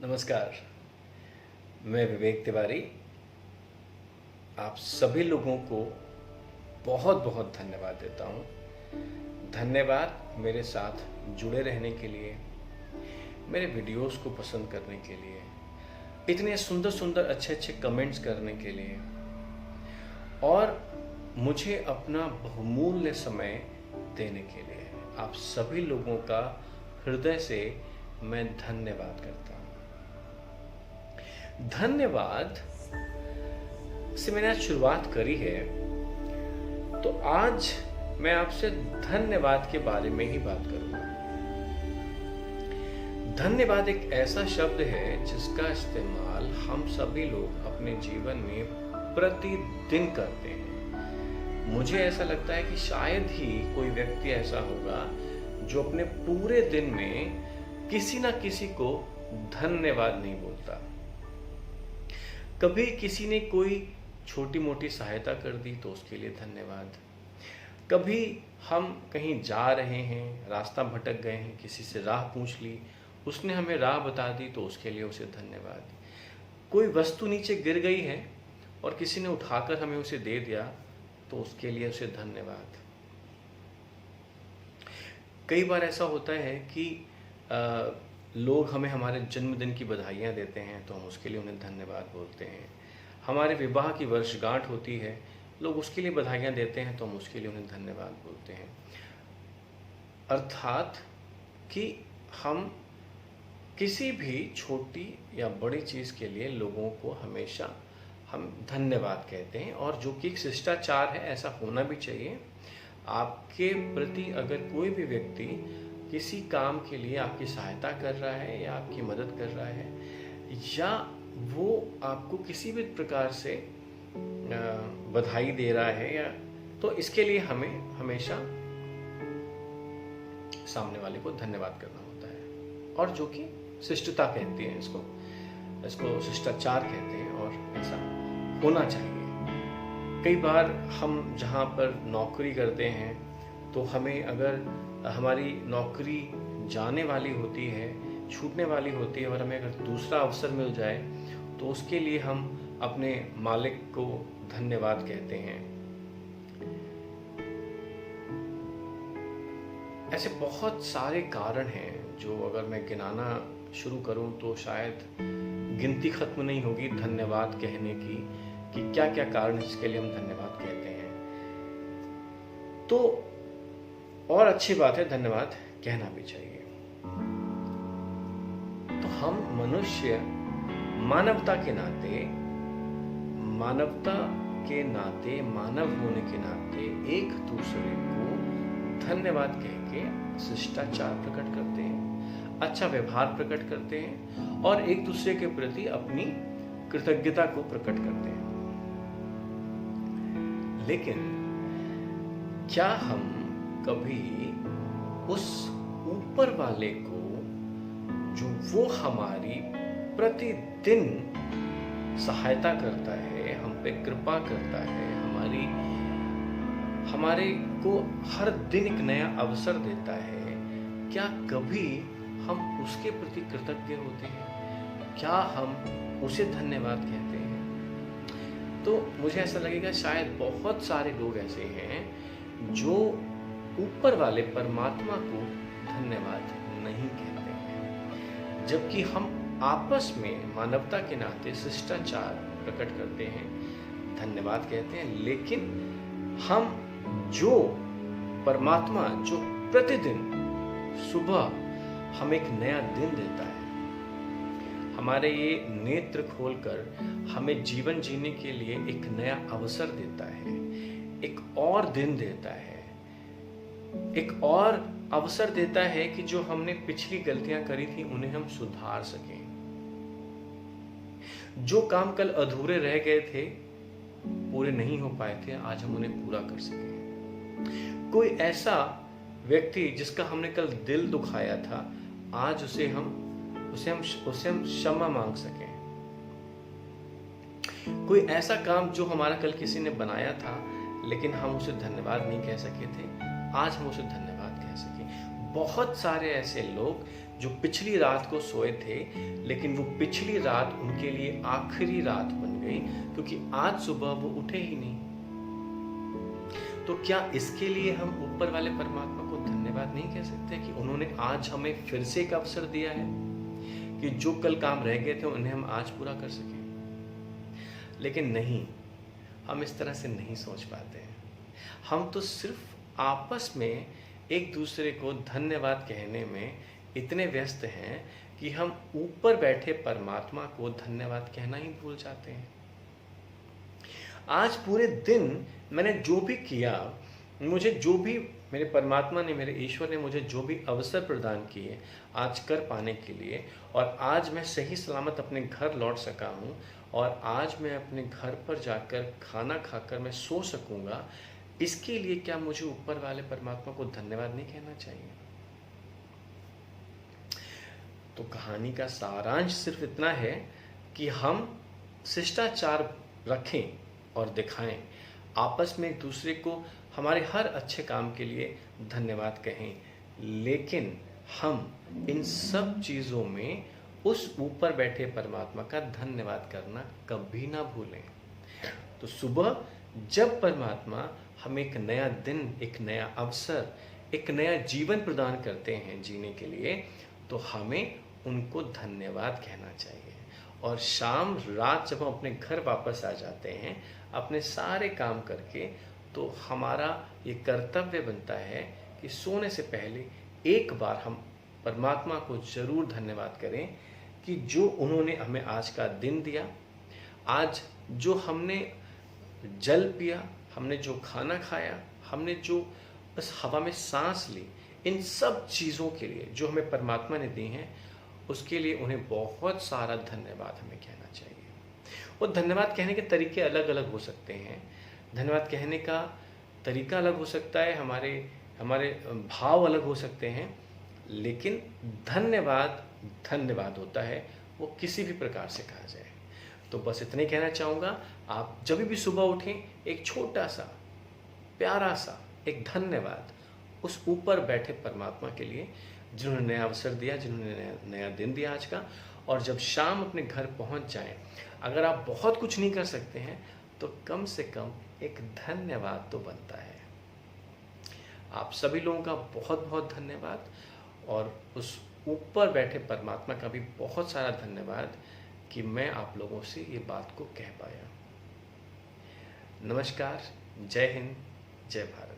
नमस्कार। मैं विवेक तिवारी आप सभी लोगों को बहुत बहुत धन्यवाद देता हूँ। धन्यवाद मेरे साथ जुड़े रहने के लिए, मेरे वीडियोस को पसंद करने के लिए, इतने सुंदर सुंदर अच्छे अच्छे कमेंट्स करने के लिए और मुझे अपना बहुमूल्य समय देने के लिए आप सभी लोगों का हृदय से मैं धन्यवाद करता हूँ। धन्यवाद से मैंने आज शुरुआत करी है, तो आज मैं आपसे धन्यवाद के बारे में ही बात करूंगा। धन्यवाद एक ऐसा शब्द है जिसका इस्तेमाल हम सभी लोग अपने जीवन में प्रतिदिन करते हैं। मुझे ऐसा लगता है कि शायद ही कोई व्यक्ति ऐसा होगा जो अपने पूरे दिन में किसी ना किसी को धन्यवाद नहीं बोलता। कभी किसी ने कोई छोटी मोटी सहायता कर दी तो उसके लिए धन्यवाद। कभी हम कहीं जा रहे हैं, रास्ता भटक गए हैं, किसी से राह पूछ ली, उसने हमें राह बता दी तो उसके लिए उसे धन्यवाद। कोई वस्तु नीचे गिर गई है और किसी ने उठाकर हमें उसे दे दिया तो उसके लिए उसे धन्यवाद। कई बार ऐसा होता है कि लोग हमें हमारे जन्मदिन की बधाइयाँ देते हैं तो हम उसके लिए उन्हें धन्यवाद बोलते हैं। हमारे विवाह की वर्षगांठ होती है, लोग उसके लिए बधाइयाँ देते हैं तो हम उसके लिए उन्हें धन्यवाद बोलते हैं। अर्थात कि हम किसी भी छोटी या बड़ी चीज़ के लिए लोगों को हमेशा हम धन्यवाद कहते हैं, और जो कि एक शिष्टाचार है, ऐसा होना भी चाहिए। आपके प्रति अगर कोई भी व्यक्ति किसी काम के लिए आपकी सहायता कर रहा है या आपकी मदद कर रहा है या वो आपको किसी भी प्रकार से बधाई दे रहा है या तो इसके लिए हमें हमेशा सामने वाले को धन्यवाद करना होता है, और जो कि शिष्टता कहती है, इसको शिष्टाचार कहते हैं और ऐसा होना चाहिए। कई बार हम जहाँ पर नौकरी करते हैं तो हमें अगर हमारी नौकरी जाने वाली होती है, छूटने वाली होती है, और हमें अगर दूसरा अवसर मिल जाए तो उसके लिए हम अपने मालिक को धन्यवाद कहते हैं। ऐसे बहुत सारे कारण हैं जो अगर मैं गिनाना शुरू करूं तो शायद गिनती खत्म नहीं होगी धन्यवाद कहने की, कि क्या क्या कारण इसके लिए हम धन्यवाद कहते हैं। तो और अच्छी बात है, धन्यवाद कहना भी चाहिए। तो हम मनुष्य मानवता के नाते मानव होने के नाते एक दूसरे को धन्यवाद कह के शिष्टाचार प्रकट करते हैं, अच्छा व्यवहार प्रकट करते हैं और एक दूसरे के प्रति अपनी कृतज्ञता को प्रकट करते हैं। लेकिन क्या हम कभी उस ऊपर वाले को, जो वो हमारी प्रतिदिन सहायता करता है, हम पे कृपा करता है, हमारे को हर दिन एक नया अवसर देता है, क्या कभी हम उसके प्रति कृतज्ञ होते हैं? क्या हम उसे धन्यवाद कहते हैं? तो मुझे ऐसा लगेगा शायद बहुत सारे लोग ऐसे हैं जो ऊपर वाले परमात्मा को धन्यवाद नहीं कहते हैं, जबकि हम आपस में मानवता के नाते शिष्टाचार प्रकट करते हैं, धन्यवाद कहते हैं। लेकिन हम जो परमात्मा जो प्रतिदिन सुबह हमें एक नया दिन देता है, हमारे ये नेत्र खोलकर हमें जीवन जीने के लिए एक नया अवसर देता है, एक और दिन देता है, एक और अवसर देता है कि जो हमने पिछली गलतियां करी थी उन्हें हम सुधार सकें। जो काम कल अधूरे रह गए थे, पूरे नहीं हो पाए थे, आज हम उन्हें पूरा कर सकें। कोई ऐसा व्यक्ति जिसका हमने कल दिल दुखाया था, आज उसे हम क्षमा मांग सकें। कोई ऐसा काम जो हमारा कल किसी ने बनाया था लेकिन हम उसे धन्यवाद नहीं कह सके थे, आज हम उसे धन्यवाद कह सकें। बहुत सारे ऐसे लोग जो पिछली रात को सोए थे, लेकिन वो पिछली रात उनके लिए आखिरी रात बन गई, क्योंकि आज सुबह वो उठे ही नहीं। तो क्या इसके लिए हम ऊपर वाले परमात्मा को धन्यवाद नहीं कह सकते कि उन्होंने आज हमें फिर से एक अवसर दिया है कि जो कल काम रह गए थे उन्हें हम आज पूरा कर सकें? लेकिन नहीं, हम इस तरह से नहीं सोच पाते हैं। हम तो सिर्फ आपस में एक दूसरे को धन्यवाद कहने में इतने व्यस्त हैं कि हम ऊपर बैठे परमात्मा को धन्यवाद कहना ही भूल जाते हैं। आज पूरे दिन मैंने जो भी किया, मुझे जो भी मेरे परमात्मा ने, मेरे ईश्वर ने मुझे जो भी अवसर प्रदान किए आज कर पाने के लिए, और आज मैं सही सलामत अपने घर लौट सका हूँ, और आज मैं अपने घर पर जाकर खाना खाकर मैं सो सकूँगा, इसके लिए क्या मुझे ऊपर वाले परमात्मा को धन्यवाद नहीं कहना चाहिए? तो कहानी का सारांश सिर्फ इतना है कि हम शिष्टाचार रखें और दिखाएं, आपस में एक दूसरे को हमारे हर अच्छे काम के लिए धन्यवाद कहें, लेकिन हम इन सब चीज़ों में उस ऊपर बैठे परमात्मा का धन्यवाद करना कभी ना भूलें। तो सुबह जब परमात्मा हमें एक नया दिन, एक नया अवसर, एक नया जीवन प्रदान करते हैं जीने के लिए, तो हमें उनको धन्यवाद कहना चाहिए। और शाम रात जब हम अपने घर वापस आ जाते हैं अपने सारे काम करके, तो हमारा ये कर्तव्य बनता है कि सोने से पहले एक बार हम परमात्मा को ज़रूर धन्यवाद करें कि जो उन्होंने हमें आज का दिन दिया, आज जो हमने जल पिया, हमने जो खाना खाया, हमने जो बस हवा में सांस ली, इन सब चीज़ों के लिए जो हमें परमात्मा ने दी हैं, उसके लिए उन्हें बहुत सारा धन्यवाद हमें कहना चाहिए। वो धन्यवाद कहने के तरीके अलग अलग हो सकते हैं, धन्यवाद कहने का तरीका अलग हो सकता है, हमारे भाव अलग हो सकते हैं, लेकिन धन्यवाद धन्यवाद होता है, वो किसी भी प्रकार से कहा जाए। तो बस इतना ही कहना चाहूँगा, आप जब भी सुबह उठें एक छोटा सा प्यारा सा एक धन्यवाद उस ऊपर बैठे परमात्मा के लिए, जिन्होंने नया अवसर दिया, जिन्होंने नया दिन दिया आज का। और जब शाम अपने घर पहुंच जाएं, अगर आप बहुत कुछ नहीं कर सकते हैं तो कम से कम एक धन्यवाद तो बनता है। आप सभी लोगों का बहुत बहुत धन्यवाद, और उस ऊपर बैठे परमात्मा का भी बहुत सारा धन्यवाद कि मैं आप लोगों से ये बात को कह पाया। नमस्कार, जय हिंद, जय भारत।